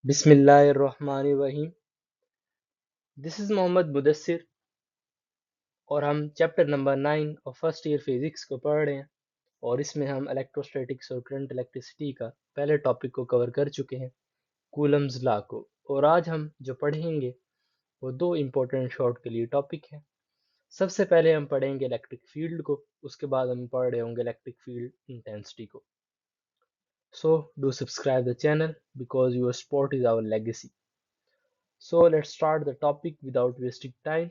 बिस्मिल्लाहिर्रहमानिर्रहीम। This is Mohammad Mudassir और हम चैप्टर नंबर 9 और फर्स्ट ईयर फिज़िक्स को पढ़ रहे हैं और इसमें हम इलेक्ट्रोस्टैटिक्स और करंट इलेक्ट्रिसिटी का पहले टॉपिक को कवर कर चुके हैं, कूलम्स लॉ को। और आज हम जो पढ़ेंगे वो दो इम्पोर्टेंट शॉर्ट के लिए टॉपिक हैं। सबसे पहले हम पढ़ेंगे इलेक्ट्रिक फील्ड को, उसके बाद हम पढ़ रहे होंगे इलेक्ट्रिक फील्ड इंटेंसिटी को। So do subscribe the channel because your support is our legacy. So let's start the topic without wasting time.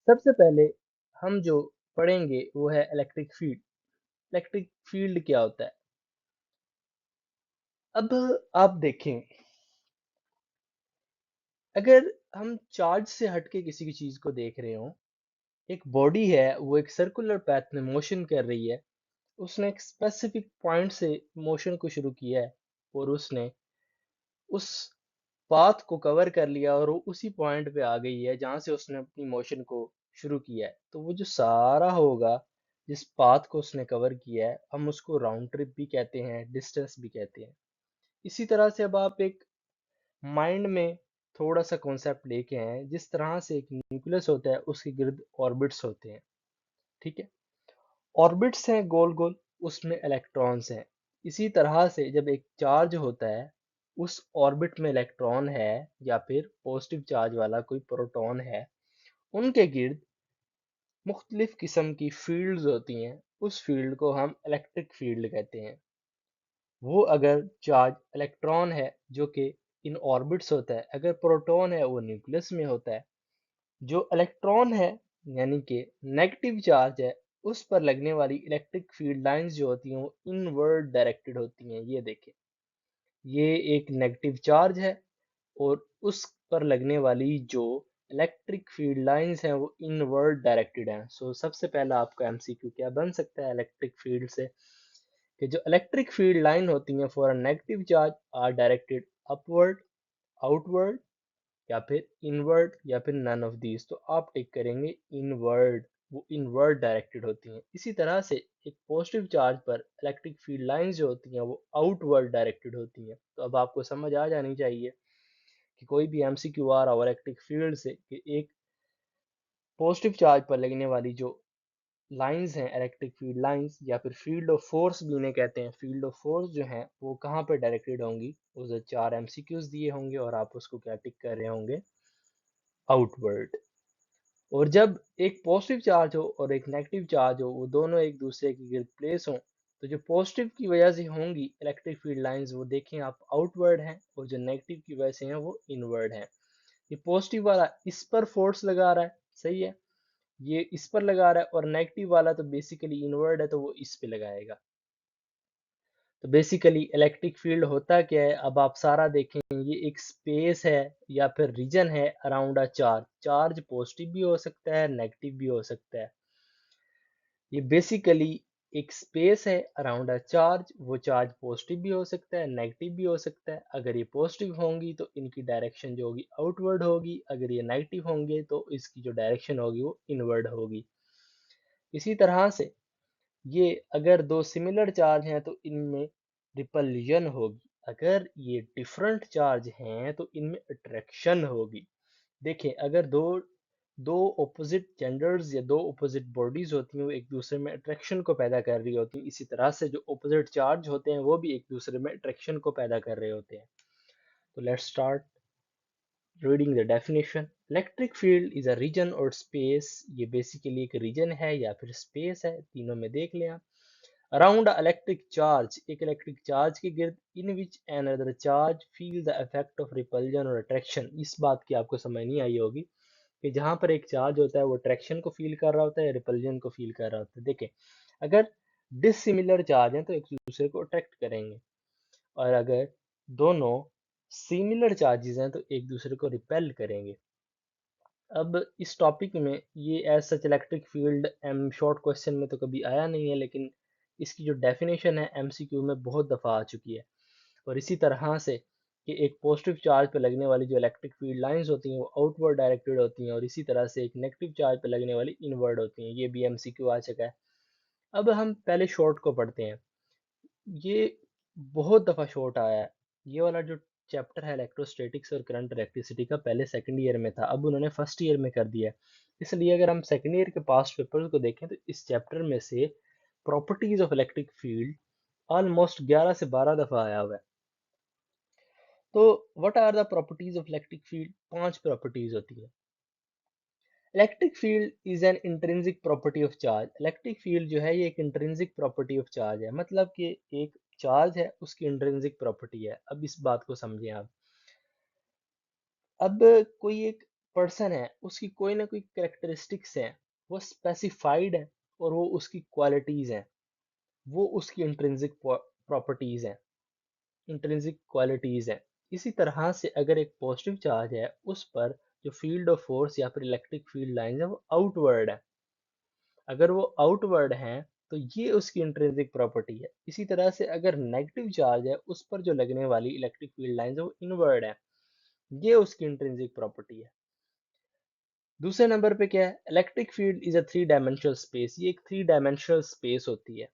सबसे पहले हम जो पढ़ेंगे वो है इलेक्ट्रिक फील्ड। इलेक्ट्रिक फील्ड क्या होता है? अब आप देखें, अगर हम चार्ज से हटके किसी की चीज को देख रहे हो, एक बॉडी है वो एक सर्कुलर पैथ में मोशन कर रही है, उसने एक स्पेसिफिक पॉइंट से मोशन को शुरू किया है और उसने उस पाथ को कवर कर लिया और वो उसी पॉइंट पे आ गई है जहां से उसने अपनी मोशन को शुरू किया है। तो वो जो सारा होगा, जिस पाथ को उसने कवर किया है, हम उसको राउंड ट्रिप भी कहते हैं, डिस्टेंस भी कहते हैं। इसी तरह से अब आप एक माइंड में थोड़ा सा कॉन्सेप्ट लेके आए, जिस तरह से एक न्यूक्लियस होता है उसके गिर्द ऑर्बिट्स होते हैं। ठीक है, ऑर्बिट्स हैं गोल गोल, उसमें इलेक्ट्रॉन्स हैं। इसी तरह से जब एक चार्ज होता है, उस ऑर्बिट में इलेक्ट्रॉन है या फिर पॉजिटिव चार्ज वाला कोई प्रोटॉन है, उनके गिर्द मुख्तलिफ किस्म की फील्ड्स होती हैं। उस फील्ड को हम इलेक्ट्रिक फील्ड कहते हैं। वो अगर चार्ज इलेक्ट्रॉन है जो कि इन ऑर्बिट्स होता है, अगर प्रोटॉन है वो न्यूक्लियस में होता है, जो इलेक्ट्रॉन है यानी कि नेगेटिव चार्ज है, उस पर लगने वाली इलेक्ट्रिक फील्ड लाइंस जो होती हैं वो इनवर्ड डायरेक्टेड होती हैं। ये देखें, ये एक नेगेटिव चार्ज है और उस पर लगने वाली जो इलेक्ट्रिक फील्ड लाइंस हैं वो इनवर्ड डायरेक्टेड हैं। सो सबसे पहला आपका एमसीक्यू क्या बन सकता है इलेक्ट्रिक फील्ड से, कि जो इलेक्ट्रिक फील्ड लाइन होती हैं for a negative charge are directed upward, outward या फिर इनवर्ड या फिर नन ऑफ दीज। तो आप टिक करेंगे इनवर्ड, वो इनवर्ड डायरेक्टेड होती हैं। इसी तरह से एक पॉजिटिव चार्ज पर इलेक्ट्रिक फील्ड लाइंस जो होती हैं वो आउटवर्ड डायरेक्टेड होती हैं। तो अब आपको समझ आ जानी चाहिए कि कोई भी एमसीक्यू आ रहा हो इलेक्ट्रिक फील्ड से, कि एक पॉजिटिव चार्ज पर लगने वाली जो लाइंस हैं, इलेक्ट्रिक फील्ड लाइंस या फिर फील्ड ऑफ फोर्स भी इन्हें कहते हैं, फील्ड ऑफ फोर्स जो है वो कहाँ पे डायरेक्टेड होंगी, उसे चार एमसीक्यूज दिए होंगे और आप उसको क्या टिक कर रहे होंगे, आउटवर्ड। और जब एक पॉजिटिव चार्ज हो और एक नेगेटिव चार्ज हो, वो दोनों एक दूसरे के गिर्द प्लेस हों, तो जो पॉजिटिव की वजह से होंगी इलेक्ट्रिक फील्ड लाइंस, वो देखें आप आउटवर्ड हैं, और जो नेगेटिव की वजह से हैं वो इनवर्ड हैं। ये पॉजिटिव वाला इस पर फोर्स लगा रहा है, सही है, ये इस पर लगा रहा है, और नेगेटिव वाला तो बेसिकली इनवर्ड है तो वो इस पे लगाएगा। तो बेसिकली इलेक्ट्रिक फील्ड होता क्या है, अब आप सारा देखें, ये एक स्पेस है या फिर रीजन है around a charge. Charge positive भी हो सकता है, नेगेटिव भी हो सकता है। ये बेसिकली एक स्पेस है अराउंड अ चार्ज, वो चार्ज पॉजिटिव भी हो सकता है, नेगेटिव भी हो सकता है। अगर ये पॉजिटिव होंगी तो इनकी डायरेक्शन जो होगी आउटवर्ड होगी, अगर ये नेगेटिव होंगे तो इसकी जो डायरेक्शन होगी वो इनवर्ड होगी। इसी तरह से ये अगर दो सिमिलर चार्ज हैं तो इनमें रिपल्जन होगी, अगर ये डिफरेंट चार्ज हैं तो इनमें अट्रैक्शन होगी। देखें, अगर दो दो ऑपोजिट जेंडर्स या दो ऑपोजिट बॉडीज होती हैं, वो एक दूसरे में अट्रैक्शन को पैदा कर रही होती हैं, इसी तरह से जो ऑपोजिट चार्ज होते हैं वो भी एक दूसरे में अट्रैक्शन को पैदा कर रहे होते हैं। तो let's start reading the definition. Electric field is a region और स्पेस, ये बेसिकली एक रीजन है या फिर स्पेस है, तीनों में देख लें आप। अराउंड इलेक्ट्रिक चार्ज, एक इलेक्ट्रिक चार्ज के गिर्द, in which an other charge feel the effect of repulsion और अट्रैक्शन। इस बात की आपको समझ नहीं आई होगी कि जहां पर एक चार्ज होता है वो अट्रैक्शन को फील कर रहा होता है या रिपल्जन को फील कर रहा होता है। देखें, अगर डिसिमिलर चार्ज हैं तो एक दूसरे को अट्रैक्ट करेंगे, और अगर दोनों सिमिलर चार्जेस हैं तो एक दूसरे को रिपेल करेंगे। अब इस टॉपिक में ये एज सच इलेक्ट्रिक फील्ड एम शॉर्ट क्वेश्चन में तो कभी आया नहीं है, लेकिन इसकी जो डेफिनेशन है एमसीक्यू में बहुत दफ़ा आ चुकी है। और इसी तरह से कि एक पॉजिटिव चार्ज पर लगने वाली जो इलेक्ट्रिक फील्ड लाइंस होती हैं वो आउटवर्ड डायरेक्टेड होती हैं, और इसी तरह से एक नेगेटिव चार्ज पर लगने वाली इनवर्ड होती हैं। ये भी एमसीक्यू आ चुका है। अब हम पहले शॉर्ट को पढ़ते हैं। ये बहुत दफ़ा शॉर्ट आया है। ये वाला जो चैप्टर है इलेक्ट्रोस्टैटिक्स और करंट इलेक्ट्रिसिटी का, पहले सेकंड ईयर में था, अब उन्होंने फर्स्ट ईयर में कर दिया है। इसलिए अगर हम सेकंड ईयर के पास्ट पेपर्स को देखें तो इस चैप्टर में से properties of electric field almost 11 से 12 दफ़ा आया हुआ है। तो what are the properties of electric field? 5 properties होती है। Electric field is an intrinsic property of charge. Electric field जो है ये एक इंट्रिंसिक प्रॉपर्टी ऑफ चार्ज है, मतलब कि एक चार्ज है उसकी इंट्रिंसिक प्रॉपर्टी है। अब इस बात को समझें आप। अब कोई एक पर्सन है, उसकी कोई ना कोई करेक्टरिस्टिक्स है, वो स्पेसिफाइड है और वो उसकी क्वालिटीज हैं, वो उसकी इंट्रिंसिक प्रॉपर्टीज हैं, इंट्रिंसिक क्वालिटीज हैं। इसी तरह से अगर एक पॉजिटिव चार्ज है, उस पर जो फील्ड ऑफ फोर्स या फिर इलेक्ट्रिक फील्ड लाइंस है वो आउटवर्ड है। अगर वो आउटवर्ड हैं तो ये उसकी इंट्रिंसिक प्रॉपर्टी है। इसी तरह से अगर नेगेटिव चार्ज है, उस पर जो लगने वाली इलेक्ट्रिक फील्ड लाइंस है वो इनवर्ड है, ये उसकी इंट्रिंसिक प्रॉपर्टी है। दूसरे नंबर पे क्या है? Electric field is a three dimensional space. ये एक थ्री डायमेंशनल स्पेस होती है।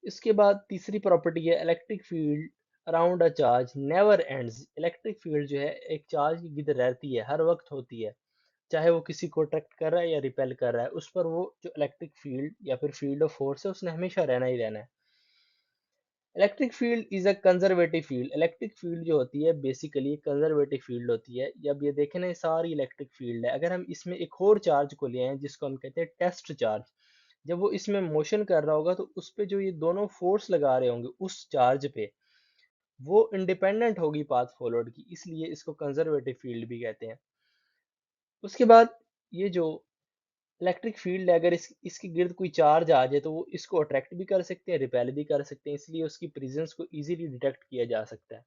इसके बाद तीसरी प्रॉपर्टी है electric field around a charge never ends. Electric field जो है एक चार्ज की गिर रहती है, हर वक्त होती है, चाहे वो किसी को अट्रैक्ट कर रहा है या रिपेल कर रहा है, उस पर वो जो इलेक्ट्रिक फील्ड या फिर फील्ड ऑफ फोर्स है उसने हमेशा रहना ही रहना है। Electric field is a conservative field. Electric field जो होती है बेसिकली कंजर्वेटिव फील्ड होती है। जब ये देखें ना, ये सारी इलेक्ट्रिक फील्ड है, अगर हम इसमें एक और चार्ज को ले आए जिसको हम कहते हैं टेस्ट चार्ज, जब वो इसमें मोशन कर रहा होगा तो उस पे जो ये दोनों फोर्स लगा रहे होंगे उस चार्ज पे, वो इंडिपेंडेंट होगी पाथ फॉलोड की, इसलिए इसको कंजर्वेटिव फील्ड भी कहते हैं। उसके बाद ये जो इलेक्ट्रिक फील्ड है, अगर इसके गिर्द कोई चार्ज आ जाए तो वो इसको अट्रैक्ट भी कर सकते हैं, रिपेल भी कर सकते हैं, इसलिए उसकी प्रेजेंस को इजीली डिटेक्ट किया जा सकता है।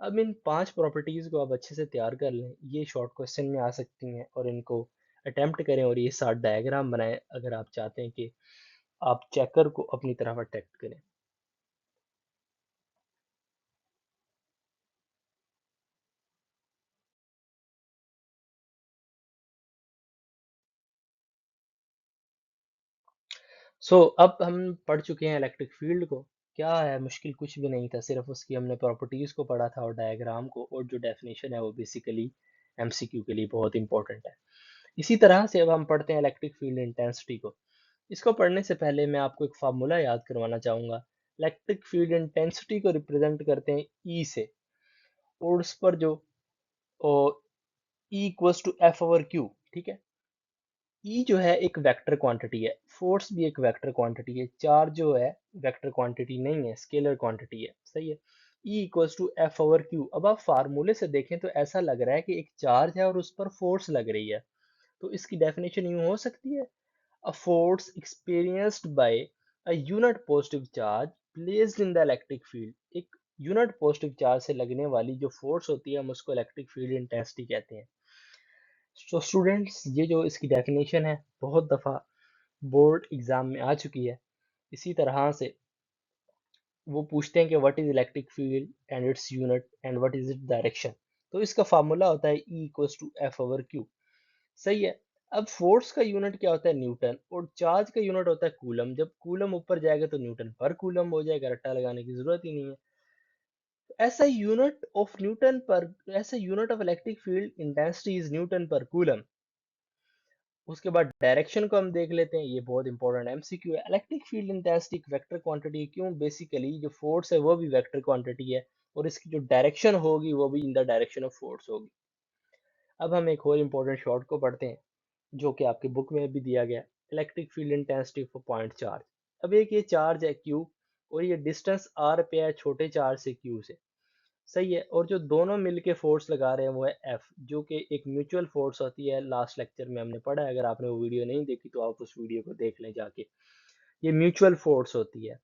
अब इन 5 प्रॉपर्टीज को आप अच्छे से तैयार कर लें, ये शॉर्ट क्वेश्चन में आ सकती हैं, और इनको अटेम्प्ट करें और ये साथ डायग्राम बनाएं अगर आप चाहते हैं कि आप चेकर को अपनी तरफ अट्रैक्ट करें। अब हम पढ़ चुके हैं इलेक्ट्रिक फील्ड को। क्या है, मुश्किल कुछ भी नहीं था, सिर्फ उसकी हमने प्रॉपर्टीज को पढ़ा था और डायग्राम को, और जो डेफिनेशन है वो बेसिकली एमसीक्यू के लिए बहुत इंपॉर्टेंट है। इसी तरह से अब हम पढ़ते हैं इलेक्ट्रिक फील्ड इंटेंसिटी को। इसको पढ़ने से पहले मैं आपको एक फार्मूला याद करवाना चाहूंगा। इलेक्ट्रिक फील्ड इंटेंसिटी को रिप्रेजेंट करते हैं ई से, और उस पर जो E equals to F over Q, ठीक है। ई जो है एक वेक्टर क्वांटिटी है, फोर्स भी एक वेक्टर क्वांटिटी है, चार्ज जो है वेक्टर क्वांटिटी नहीं है, स्केलर क्वांटिटी है, सही है। E equals to F over Q. अब आप फार्मूले से देखें तो ऐसा लग रहा है कि एक चार्ज है और उस पर फोर्स लग रही है, तो इसकी डेफिनेशन यूं हो सकती है: a force experienced by a unit positive charge placed in the electric field। एक यूनिट पॉजिटिव चार्ज से लगने वाली जो फोर्स होती है हम उसको इलेक्ट्रिक फील्ड इंटेंसिटी कहते हैं। स्टूडेंट्स, ये जो इसकी डेफिनेशन है बहुत दफ़ा बोर्ड एग्जाम में आ चुकी है। इसी तरह से वो पूछते हैं कि what is electric field and its unit and what is it direction. तो इसका फार्मूला होता है E equals to F over Q, सही है। अब फोर्स का यूनिट क्या होता है? न्यूटन। और चार्ज का यूनिट होता है कूलम। जब कूलम ऊपर जाएगा तो न्यूटन पर कूलम हो जाएगा, रट्टा लगाने की जरूरत ही नहीं है। ऐसा unit of electric field intensity is Newton पर कूलम। उसके बाद डायरेक्शन को हम देख लेते हैं, ये बहुत इंपॉर्टेंट एमसीक्यू है। इलेक्ट्रिक फील्ड इंटेंसिटी एक वेक्टर क्वांटिटी है, क्यों? बेसिकली जो फोर्स है वो भी वेक्टर क्वांटिटी है, और इसकी जो डायरेक्शन होगी वो भी in the direction of force होगी। अब हम एक और इम्पोर्टेंट शॉर्ट को पढ़ते हैं जो कि आपकी बुक में भी दिया गया, electric field intensity for point charge. अब एक ये चार्ज है क्यू, और ये डिस्टेंस आर पे है छोटे चार्ज से क्यू से, सही है। और जो दोनों मिलके फोर्स लगा रहे हैं वो है एफ, जो कि एक म्यूचुअल फोर्स होती है। लास्ट लेक्चर में हमने पढ़ा है, अगर आपने वो वीडियो नहीं देखी तो आप उस वीडियो को देख लें जाके। ये म्यूचुअल फोर्स होती है,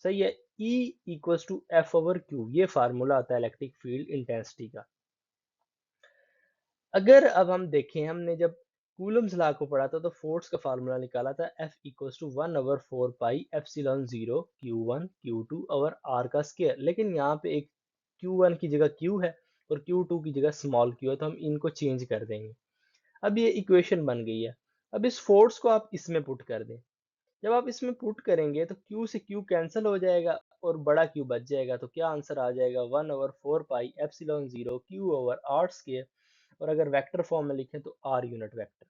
सही है। E equals to F over Q, ये फार्मूला आता है इलेक्ट्रिक फील्ड इंटेंसिटी का। अगर अब हम देखें, हमने जब कूलम्स लॉ को पढ़ा था तो फोर्स का फार्मूला निकाला था F equals to 1/4 pi epsilon 0 Q1 Q2 over R का स्क्वायर। लेकिन यहाँ पे एक Q1 की जगह Q है और Q2 की जगह स्मॉल q है, तो हम इनको चेंज कर देंगे। अब ये इक्वेशन बन गई है। अब इस फोर्स को आप इसमें पुट कर दें। जब आप इसमें पुट करेंगे तो Q से Q कैंसिल हो जाएगा, और बड़ा क्यू बच जाएगा, तो क्या आंसर आ जाएगा, 1/4 पाई एप्सिलॉन 0 Q/r²। और अगर वेक्टर फॉर्म में लिखें तो r यूनिट वेक्टर।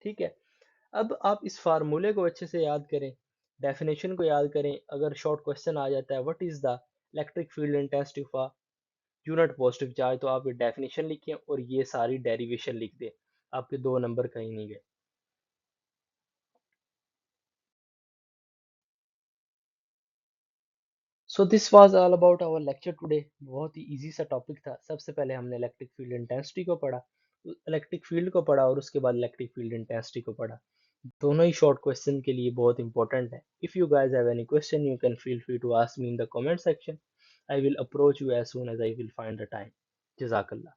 ठीक है। अब आप इस फार्मूले को अच्छे से याद करें, डेफिनेशन को याद करें। अगर शॉर्ट क्वेश्चन आ जाता है what is the electric field intensity of unit positive charge, तो आप ये डेफिनेशन लिखें और ये सारी डेरिवेशन लिख दें, आपके 2 नंबर कहीं नहीं गए। So this was all about our lecture today. बहुत ही इजी सा टॉपिक था। सबसे पहले हमने इलेक्ट्रिक फील्ड इंटेंसिटी को पढ़ा, इलेक्ट्रिक फील्ड को पढ़ा, और उसके बाद इलेक्ट्रिक फील्ड इंटेंसिटी को पढ़ा। दोनों ही शॉर्ट क्वेश्चन के लिए बहुत इंपॉर्टेंट है। If you guys have any question you can feel free to ask me in the comment section. I will approach you as soon as I will find the time. जजाकल्ला।